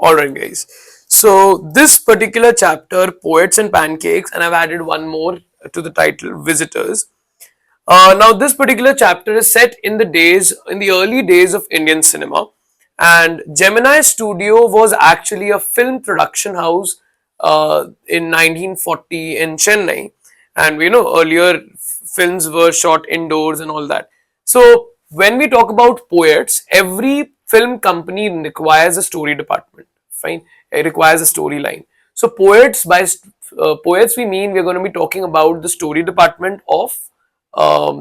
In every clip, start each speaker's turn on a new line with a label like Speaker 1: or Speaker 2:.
Speaker 1: Alright, guys. So, this particular chapter, Poets and Pancakes, and I've added one more to the title, Visitors. Now, this particular chapter is set in the early days of Indian cinema, and Gemini Studio was actually a film production house in 1940 in Chennai, and we know earlier films were shot indoors and all that. So, when we talk about poets, every film company requires a story department. Fine, it requires a storyline. So, poets, we mean we're going to be talking about the story department of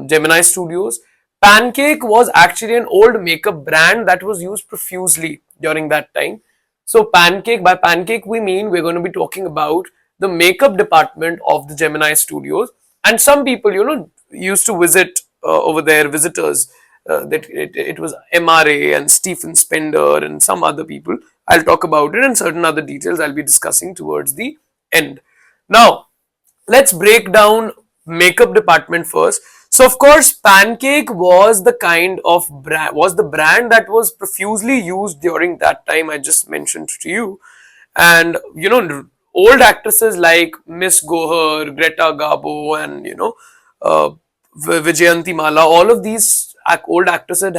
Speaker 1: Gemini Studios. Pancake was actually an old makeup brand that was used profusely during that time. So, by Pancake, we mean we're going to be talking about the makeup department of the Gemini Studios. And some people, used to visit over there, visitors. It was MRA and Stephen Spender and some other people. I'll talk about it, and certain other details I'll be discussing towards the end. Now, let's break down makeup department first. So of course, Pancake was the brand that was profusely used during that time I just mentioned to you. And old actresses like Miss Gohar, Greta Garbo, and uh, Vijayanti Mala, all of these old actresses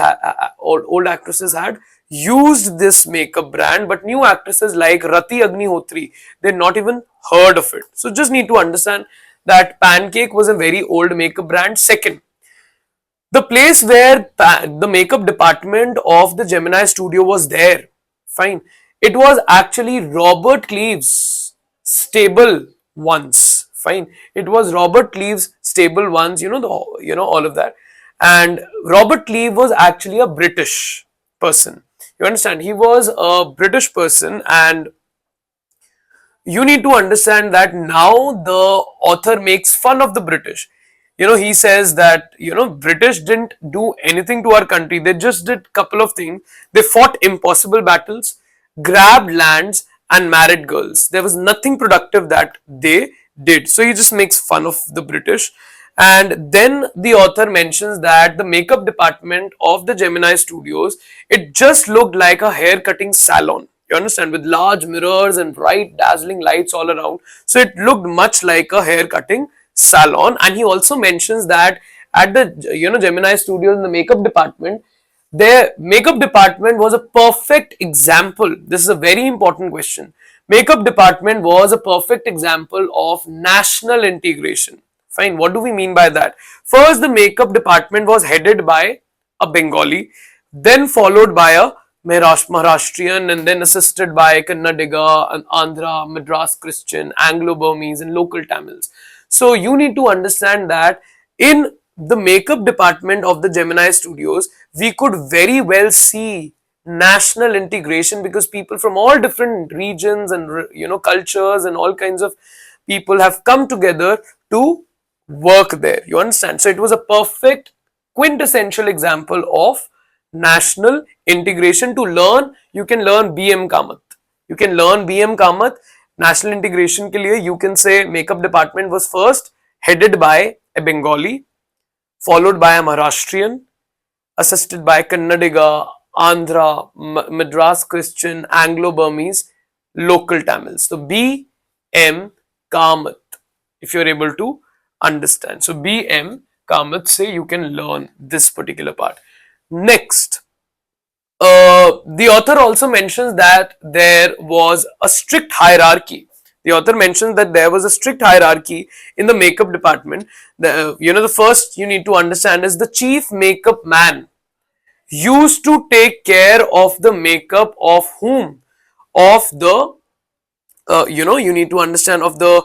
Speaker 1: had used this makeup brand, but new actresses like Rati Agnihotri, they not even heard of it. So just need to understand that Pancake was a very old makeup brand. Second, the place where the makeup department of the Gemini studio was there, fine, it was actually Robert Cleve's stable once. Fine, it was Robert Cleve's stable once. All of that. And Robert Cleve was actually a British person. You understand? He was a British person, and you need to understand that now the author makes fun of the British. He says that British didn't do anything to our country. They just did couple of things. They fought impossible battles, grabbed lands, and married girls. There was nothing productive that they did. So he just makes fun of the British. And then the author mentions that the makeup department of the Gemini Studios, it just looked like a hair cutting salon. You understand? With large mirrors and bright dazzling lights all around. So it looked much like a hair cutting salon. And he also mentions that at the Gemini Studios in the makeup department, their makeup department was a perfect example. This is a very important question. Makeup department was a perfect example of national integration. Fine, what do we mean by that? First, the makeup department was headed by a Bengali, then followed by a Maharashtrian, and then assisted by Kannadiga, and Andhra, Madras Christian, Anglo-Burmese, and local Tamils. So you need to understand that in the makeup department of the Gemini Studios, we could very well see national integration, because people from all different regions and cultures and all kinds of people have come together to work there. You understand? So it was a perfect quintessential example of national integration. To learn, you can learn BM Kamath. You can learn BM Kamath. National integration के लिए you can say makeup department was first headed by a Bengali, followed by a Maharashtrian, assisted by Kannadiga, Andhra, Madras Christian, Anglo-Burmese, local Tamils. So BM Kamath, if you're able to understand. So BM Kamath say you can learn this particular part. Next, the author also mentions that there was a strict hierarchy. The author mentions that there was a strict hierarchy in the makeup department. The first you need to understand is the chief makeup man used to take care of the makeup of whom? Of the, you need to understand of the,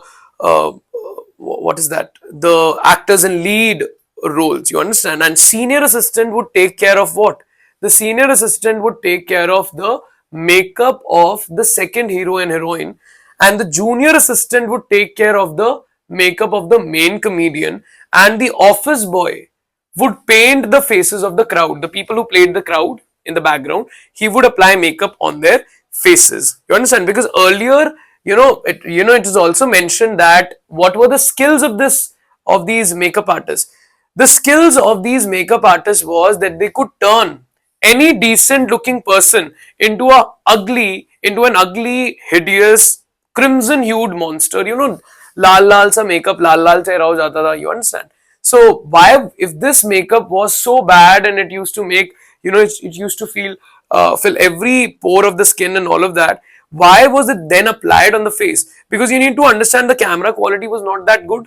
Speaker 1: what is that? The actors in lead roles, you understand? And senior assistant would take care of what? The senior assistant would take care of the makeup of the second hero and heroine, and the junior assistant would take care of the makeup of the main comedian, and the office boy would paint the faces of the crowd, the people who played the crowd in the background. He would apply makeup on their faces. You understand? Because earlier, it is also mentioned that what were the skills of these makeup artists. The skills of these makeup artists was that they could turn any decent looking person into an ugly, hideous, crimson hued monster. Lal sa makeup, lal chehra ho jata tha, you understand? So why, if this makeup was so bad and it used to make, it used to fill every pore of the skin and all of that, why was it then applied on the face? Because you need to understand the camera quality was not that good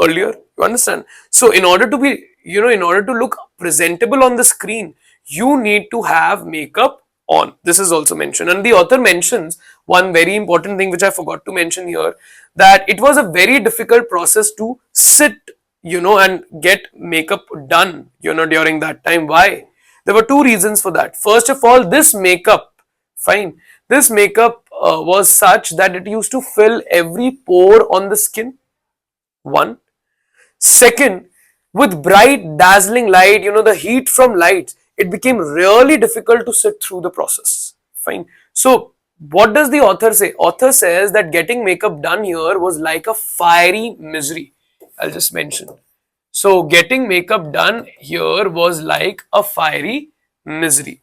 Speaker 1: earlier, you understand? So in order to be, in order to look presentable on the screen, you need to have makeup on. This is also mentioned, and the author mentions one very important thing which I forgot to mention here, that it was a very difficult process to sit, and get makeup done, during that time. Why? There were two reasons for that. First of all, this makeup, fine, this makeup was such that it used to fill every pore on the skin. One. Second, with bright, dazzling light, the heat from lights, it became really difficult to sit through the process. Fine. So, what does the author say? Author says that getting makeup done here was like a fiery misery. I'll just mention. So, getting makeup done here was like a fiery misery.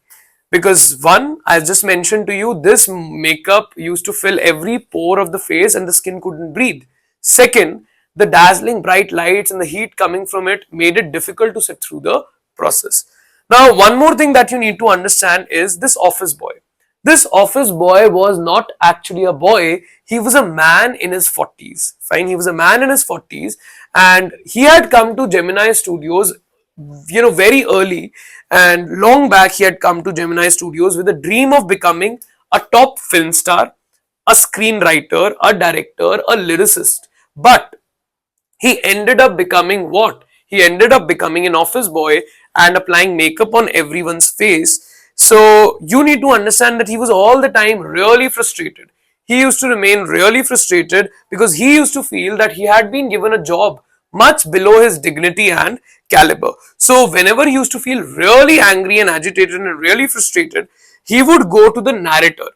Speaker 1: Because one, I just mentioned to you, this makeup used to fill every pore of the face and the skin couldn't breathe. Second, the dazzling bright lights and the heat coming from it made it difficult to sit through the process. Now, one more thing that you need to understand is this office boy. This office boy was not actually a boy, he was a man in his 40s. Fine, he was a man in his 40s, and he had come to Gemini Studios, very early, and long back he had come to Gemini Studios with a dream of becoming a top film star, a screenwriter, a director, a lyricist. But he ended up becoming what? He ended up becoming an office boy and applying makeup on everyone's face. So you need to understand that he was all the time really frustrated. He used to remain really frustrated because he used to feel that he had been given a job much below his dignity and caliber. So whenever he used to feel really angry and agitated and really frustrated, he would go to the narrator.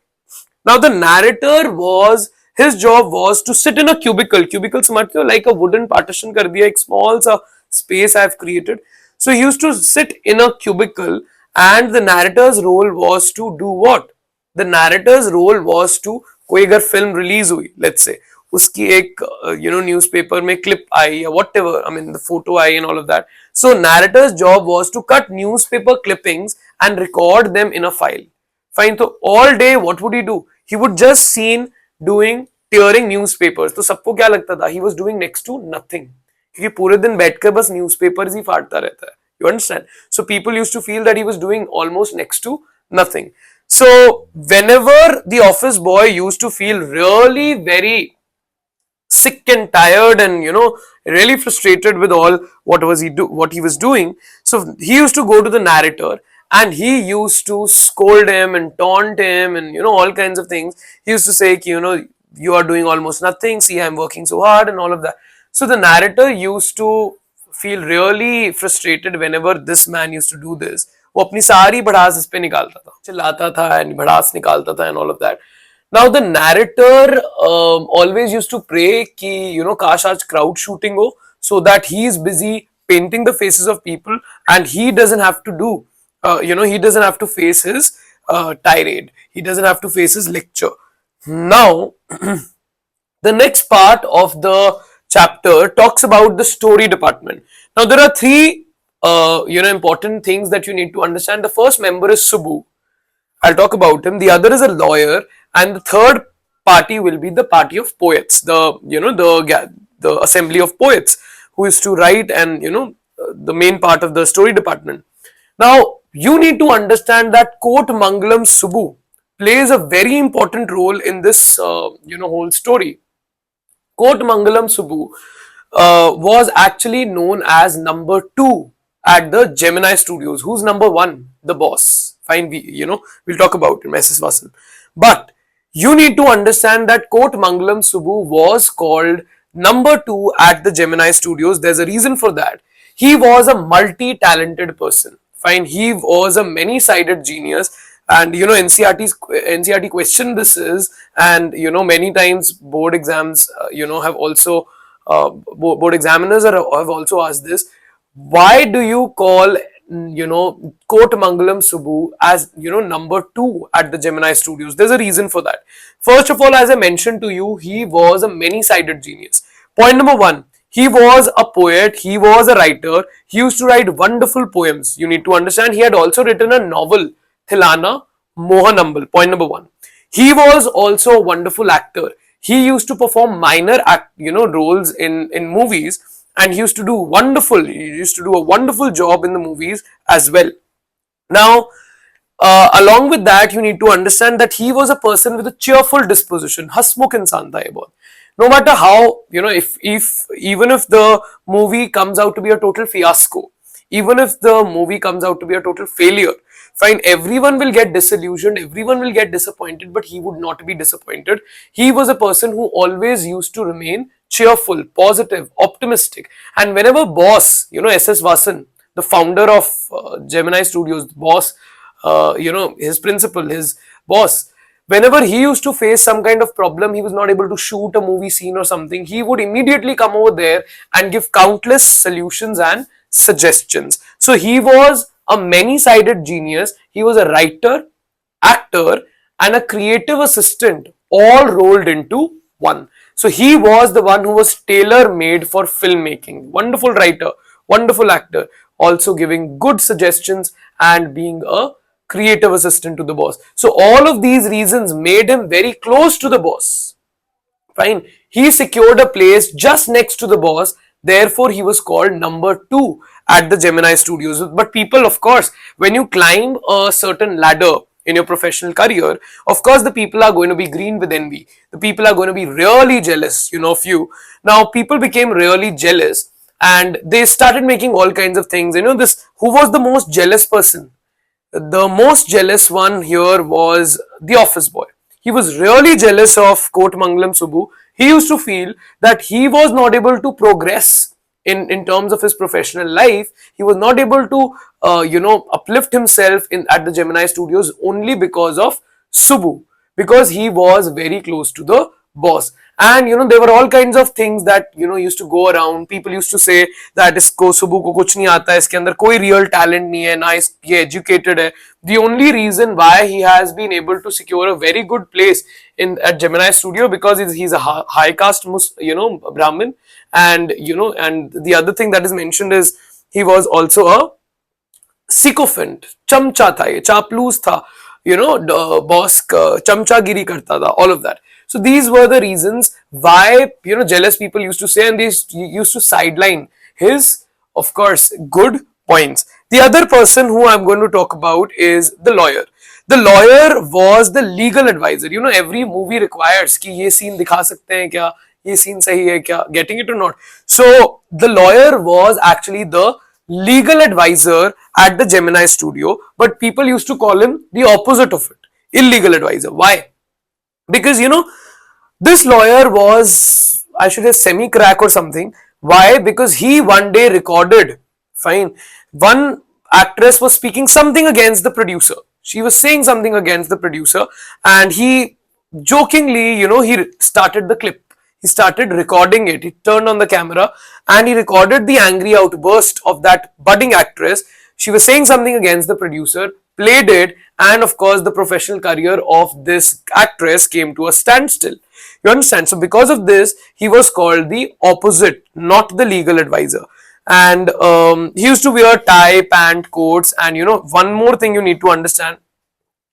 Speaker 1: Now the narrator was, his job was to sit in a cubicle. Cubicle समझते हो, like a wooden partition कर दिया, एक small सा space I have created. So he used to sit in a cubicle, and the narrator's role was to do what? The narrator's role was to, कोई अगर film release हुई, let's say, उसकी एक newspaper में clip आई या whatever, I mean the photo I and all of that. So narrator's job was to cut newspaper clippings and record them in a file. Fine. So all day, what would he do? He would just seen doing tearing newspapers. तो सबको क्या लगता था? He was doing next to nothing. क्योंकि पूरे दिन बैठकर बस newspapers ही फाड़ता रहता है. You understand? So people used to feel that he was doing almost next to nothing. So whenever the office boy used to feel really very sick and tired and really frustrated with all what he was doing, so he used to go to the narrator and he used to scold him and taunt him and all kinds of things. He used to say you are doing almost nothing, see I'm working so hard and all of that. So the narrator used to feel really frustrated whenever this man used to do this. वो अपनी सारी भड़ास इस पे निकालता था, चिल्लाता था and भड़ास निकालता था and all of that. Now the narrator always used to pray कि काश आज crowd shooting हो, so that he is busy painting the faces of people and he doesn't have to do he doesn't have to face his tirade, he doesn't have to face his lecture. Now the next part of the chapter talks about the story department. Now there are three important things that you need to understand. The first member is Subbu. I'll talk about him. The other is a lawyer, and the third party will be the party of poets, the assembly of poets who is to write and the main part of the story department. Now you need to understand that Kot Mangalam Subbu plays a very important role in this whole story. Kot Mangalam Subbu was actually known as number 2 at the Gemini Studios. Who's number 1? The boss. Fine, we'll talk about it, Mrs. Vasan. But you need to understand that Kot Mangalam Subbu was called number 2 at the Gemini Studios. There's a reason for that. He was a multi-talented person. Fine, he was a many-sided genius. And NCRT question this is, and many times board exams have also board examiners have also asked this. Why do you call Kotamangalam Subbu as, number two at the Gemini Studios. There's a reason for that. First of all, as I mentioned to you, he was a many-sided genius. Point number one, he was a poet, he was a writer, he used to write wonderful poems. You need to understand, he had also written a novel, Thilana Mohanambal. Point number one. He was also a wonderful actor. He used to perform minor roles in movies, and he used to do a wonderful job in the movies as well. Now, along with that, you need to understand that he was a person with a cheerful disposition. Hasmukh insan tha ye bahut. No matter how, if even if the movie comes out to be a total fiasco, even if the movie comes out to be a total failure, fine, everyone will get disillusioned, everyone will get disappointed, but he would not be disappointed. He was a person who always used to remain cheerful, positive, optimistic. And whenever boss, SS Vasan, the founder of Gemini Studios, boss, his principal, his boss, whenever he used to face some kind of problem, he was not able to shoot a movie scene or something, he would immediately come over there and give countless solutions and suggestions. So he was a many-sided genius. He was a writer, actor, and a creative assistant, all rolled into one. So he was the one who was tailor-made for filmmaking. Wonderful writer, wonderful actor, also giving good suggestions and being a creative assistant to the boss. So all of these reasons made him very close to the boss. Fine. He secured a place just next to the boss. Therefore, he was called number two at the Gemini Studios. But people, of course, when you climb a certain ladder in your professional career, of course, the people are going to be green with envy. The people are going to be really jealous, of you. Now, people became really jealous and they started making all kinds of things. Who was the most jealous person? The most jealous one here was the office boy. He was really jealous of Kotamangalam Subbu. He used to feel that he was not able to progress in terms of his professional life. He was not able to, uplift himself at the Gemini Studios only because of Subbu, because he was very close to the boss. And there were all kinds of things that used to go around. People used to say that isko Subbu ko kuch nahi aata hai, iske andar koi real talent nahi hai, na ye educated hai. The only reason why he has been able to secure a very good place at Gemini Studio, because he's a high caste Brahmin, and and the other thing that is mentioned is he was also a sycophant, chamcha tha, ye chaaploos tha, boss chamchagiri karta tha, all of that. So these were the reasons why jealous people used to say, and they used to sideline his, of course, good points. The other person who I'm going to talk about is the lawyer. The lawyer was the legal advisor. Every movie requires कि ये scene दिखा सकते हैं क्या, ये scene सही है क्या, getting it or not. So the lawyer was actually the legal advisor at the Gemini Studio, but people used to call him the opposite of it, illegal advisor. Why? Because this lawyer was, I should say, semi-crack or something. Why? Because he one day recorded, fine, one actress was speaking something against the producer. She was saying something against the producer, and he jokingly, he started the clip. He started recording it. He turned on the camera and he recorded the angry outburst of that budding actress. She was saying something against the producer, played it, and of course the professional career of this actress came to a standstill. You understand? So because of this, he was called the opposite, not the legal advisor. And he used to wear tie, pant, coats, and one more thing you need to understand.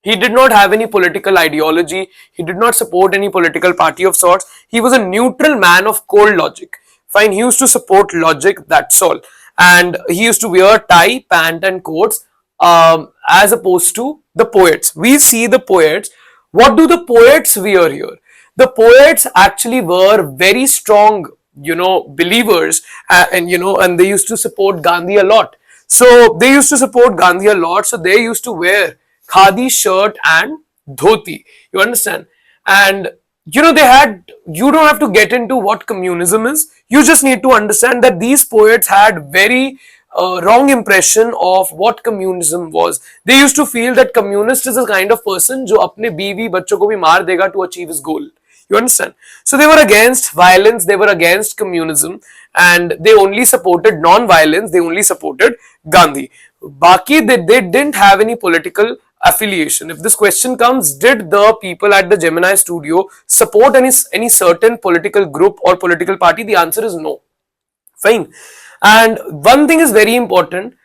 Speaker 1: He did not have any political ideology. He did not support any political party of sorts. He was a neutral man of cold logic. Fine, he used to support logic, that's all. And he used to wear tie, pant and coats as opposed to the poets. We see the poets. What do the poets wear here? The poets actually were very strong, believers and they used to support Gandhi a lot. So they used to support Gandhi a lot. So they used to wear khadi shirt and dhoti. You understand? And you don't have to get into what communism is. You just need to understand that these poets had very wrong impression of what communism was. They used to feel that communist is a kind of person जो अपने बीवी बच्चों को भी मार देगा to achieve his goal. You understand? So they were against violence, they were against communism, and they only supported non-violence, they only supported Gandhi. Baki, they didn't have any political affiliation. If this question comes, did the people at the Gemini studio support any certain political group or political party? The answer is no. Fine. And one thing is very important,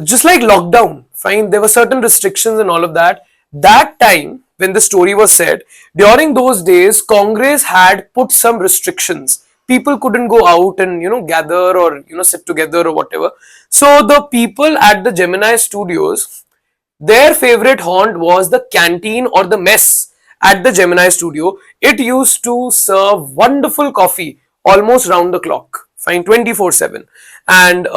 Speaker 1: just like lockdown, fine, there were certain restrictions and all of that. That time when the story was said, during those days, Congress had put some restrictions. People couldn't go out and gather or sit together or whatever. So the people at the Gemini studios, their favorite haunt was the canteen or the mess at the Gemini studio. It used to serve wonderful coffee almost round the clock, fine, 24/7. And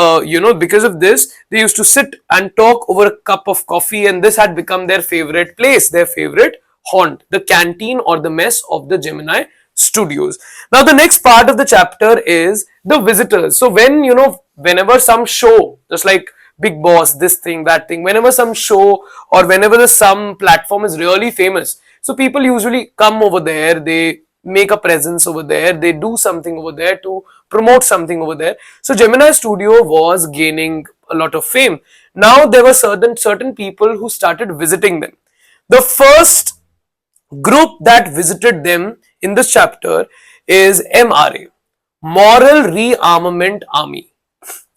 Speaker 1: because of this, they used to sit and talk over a cup of coffee, and this had become their favorite place, their favorite haunt, the canteen or the mess of the Gemini studios. Now, the next part of the chapter is the visitors. So, whenever some show, just like Big Boss, this thing, that thing, whenever some show or whenever some platform is really famous, so people usually come over there, they make a presence over there, they do something over there to promote something over there. So Gemini Studio was gaining a lot of fame. Now there were certain people who started visiting them. The first group that visited them in this chapter is MRA, Moral Rearmament Army.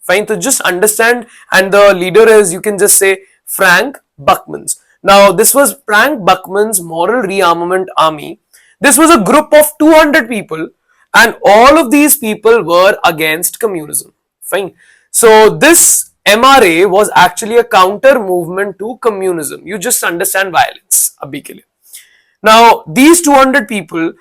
Speaker 1: Fine, so just understand, and the leader is, you can just say, Frank Buckman's. Now, this was Frank Buckman's Moral Rearmament Army. This was a group of 200 people, and all of these people were against communism. Fine. So, this MRA was actually a counter movement to communism. You just understand violence. Abhi ke liye. Now, these 200 people,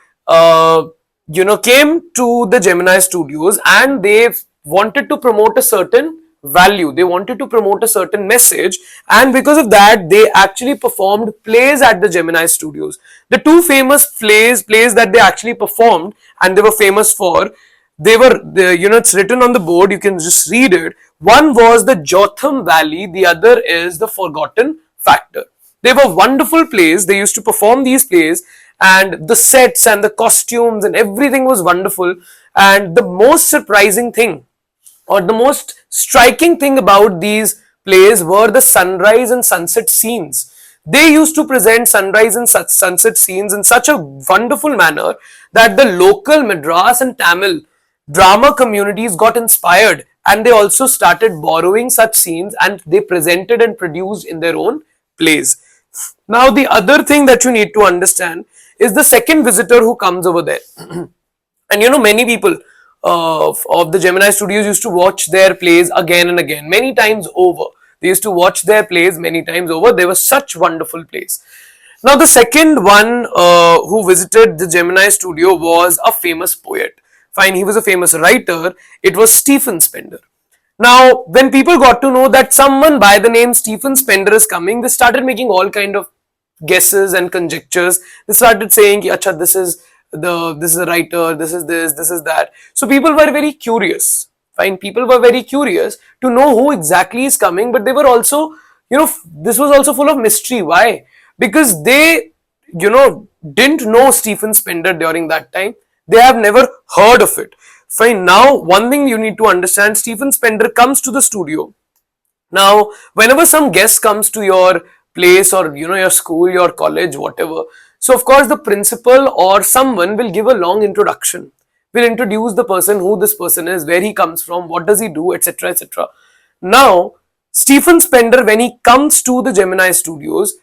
Speaker 1: came to the Gemini studios, and they wanted to promote a certain value. They wanted to promote a certain message, and because of that, they actually performed plays at the Gemini studios. The two famous plays that they actually performed, and they were famous for, it's written on the board, you can just read it. One was the Jotham Valley, the other is the Forgotten Factor. They were wonderful plays. They used to perform these plays, and the sets and the costumes and everything was wonderful. And the most surprising thing, or the most striking thing about these plays, were the sunrise and sunset scenes. They used to present sunrise and sunset scenes in such a wonderful manner that the local Madras and Tamil drama communities got inspired, and they also started borrowing such scenes, and they presented and produced in their own plays. Now, the other thing that you need to understand is the second visitor who comes over there. And many people of the Gemini studios used to watch their plays again and again, many times over. They used to watch their plays many times over. They were such wonderful plays. Now, the second one who visited the Gemini studio was a famous poet. Fine, he was a famous writer. It was Stephen Spender. Now, when people got to know that someone by the name Stephen Spender is coming, they started making all kind of guesses and conjectures. They started saying, "Acha, this is a writer, this is this, this is that." So people were very curious. Fine, people were very curious to know who exactly is coming, but they were also, this was also full of mystery. Why? Because they, didn't know Stephen Spender during that time. They have never heard of it. Fine. Now, one thing you need to understand, Stephen Spender comes to the studio. Now, whenever some guest comes to your place, or, your school, your college, whatever, so of course the principal or someone will give a long introduction, will introduce the person, who this person is, where he comes from, what does he do, etc., etc. Now, Stephen Spender, when he comes to the Gemini studios,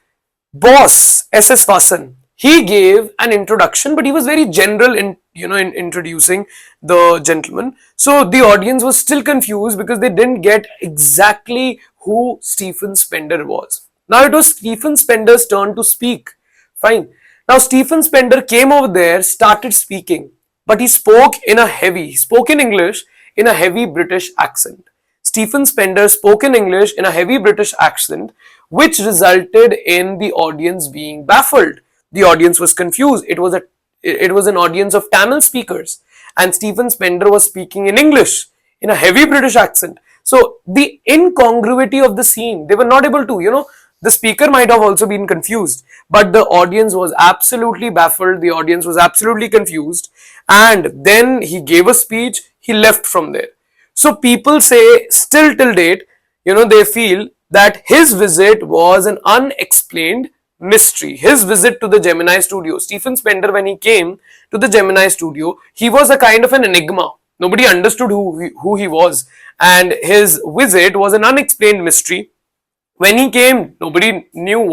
Speaker 1: boss S.S. Vasan, he gave an introduction, but he was very general in introducing the gentleman. So the audience was still confused because they didn't get exactly who Stephen Spender was. Now it was Stephen Spender's turn to speak. Fine. Now Stephen Spender came over there, started speaking, but he spoke in English in a heavy British accent. Stephen Spender spoke in English in a heavy British accent, which resulted in the audience being baffled. The audience was confused. It was an audience of Tamil speakers, and Stephen Spender was speaking in English in a heavy British accent. So the incongruity of the scene, they were not able to, The speaker might have also been confused, but the audience was absolutely baffled. The audience was absolutely confused. And then he gave a speech, he left from there. So people say, still till date, they feel that his visit was an unexplained mystery. His visit to the Gemini studio, Stephen Spender, when he came to the Gemini studio, he was a kind of an enigma. Nobody understood who he was, and his visit was an unexplained mystery. When he came, nobody knew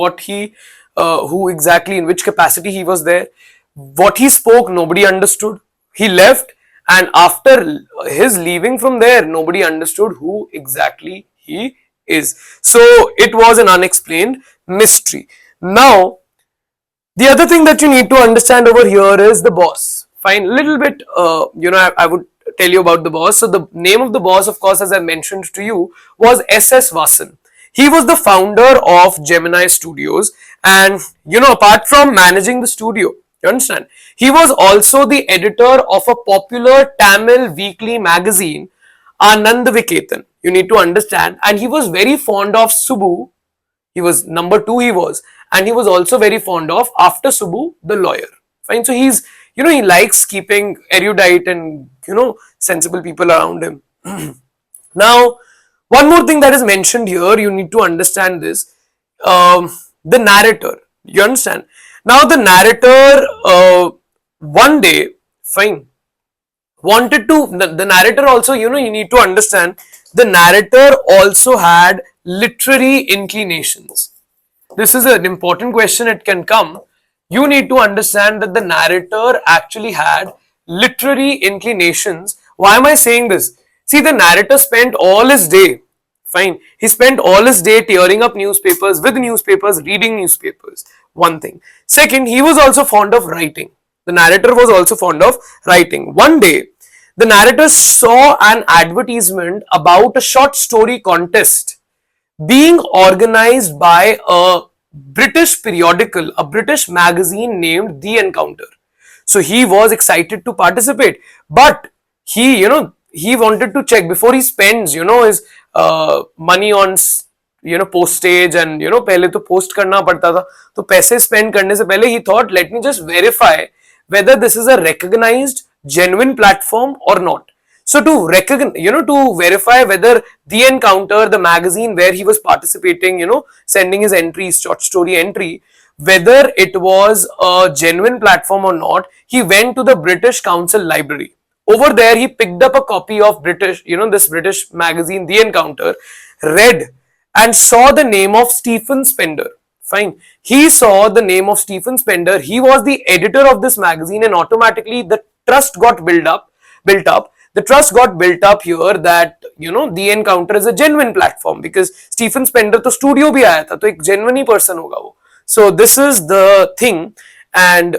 Speaker 1: who exactly, in which capacity he was there. What he spoke, nobody understood. He left, and after his leaving from there, nobody understood who exactly he is. So it was an unexplained mystery. Now, the other thing that you need to understand over here is the boss. Fine, little bit, I would tell you about the boss. So the name of the boss, of course, as I mentioned to you, was S.S. Vasan. He was the founder of Gemini Studios, and apart from managing the studio, you understand, he was also the editor of a popular Tamil weekly magazine, Anand Viketan. You need to understand, and he was very fond of Subbu. He was number two, and he was also very fond of, after Subbu, the lawyer. Fine. So he likes keeping erudite and sensible people around him. Now, one more thing that is mentioned here, you need to understand this. The narrator. You understand? Now, the narrator one day, fine, wanted to, the narrator also, you need to understand, the narrator also had literary inclinations. This is an important question, it can come. You need to understand that the narrator actually had literary inclinations. Why am I saying this? See, the narrator spent all his day, fine, he spent all his day tearing up newspapers, with newspapers, reading newspapers. One thing. Second, he was also fond of writing. The narrator was also fond of writing. One day, the narrator saw an advertisement about a short story contest being organized by a British periodical, a British magazine named The Encounter. So he was excited to participate, but he wanted to check before he spends, his money on, postage, and पहले तो post करना पड़ता था, तो पैसे spend करने से पहले he thought, let me just verify whether this is a recognized genuine platform or not. So to recognize, to verify whether The Encounter, the magazine where he was participating, sending his entries, short story entry, whether it was a genuine platform or not, he went to the British Council Library. Over there, he picked up a copy of this British magazine, The Encounter, read and saw the name of Stephen Spender. Fine. He saw the name of Stephen Spender. He was the editor of this magazine, and automatically the trust got built up. The trust got built up here that, The Encounter is a genuine platform, because Stephen Spender to studio bhi aaya tha, to ek genuine person hoga wo. So this is the thing. And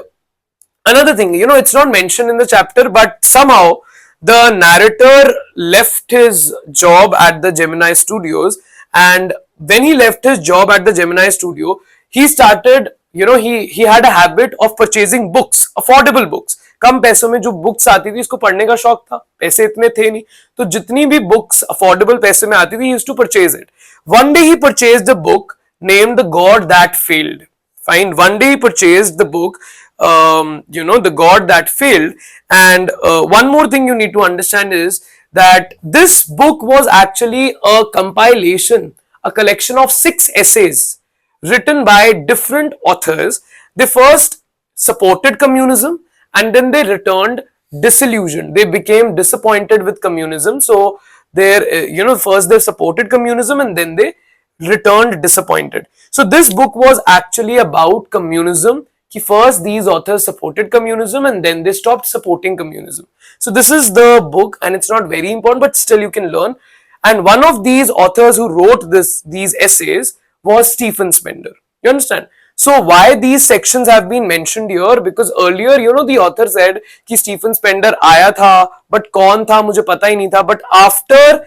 Speaker 1: another thing, it's not mentioned in the chapter, but somehow the narrator left his job at the Gemini Studios, and when he left his job at the Gemini Studio, he started, he had a habit of purchasing books, affordable books. कम पैसों में जो books आती थी, इसको पढ़ने का शौक था, पैसे इतने थे नहीं, तो जितनी भी बुक्स अफोर्डेबल पैसे में आती थी, he used to purchase it. One day he purchased a book named The God That Failed. Fine. One day he purchased the book, The God That Failed. And one more thing you need to understand is that this book was actually a compilation, a collection of 6 essays written by different authors. They first supported communism, and then they returned disillusioned. They became disappointed with communism. So first they supported communism, and then they returned disappointed. So this book was actually about communism. First these authors supported communism, and then they stopped supporting communism. So this is the book, and it's not very important, but still you can learn. And one of these authors who wrote these essays was Stephen Spender. You understand? So why these sections have been mentioned here? Because earlier, the author said कि Stephen Spender आया था, but कौन था मुझे पता ही नहीं था. But after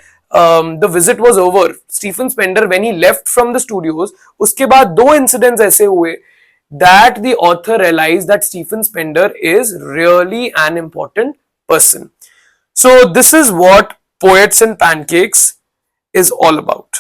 Speaker 1: the visit was over, Stephen Spender, when he left from the studios, उसके बाद 2 incidents ऐसे हुए that the author realized that Stephen Spender is really an important person. So this is what Poets and Pancakes is all about.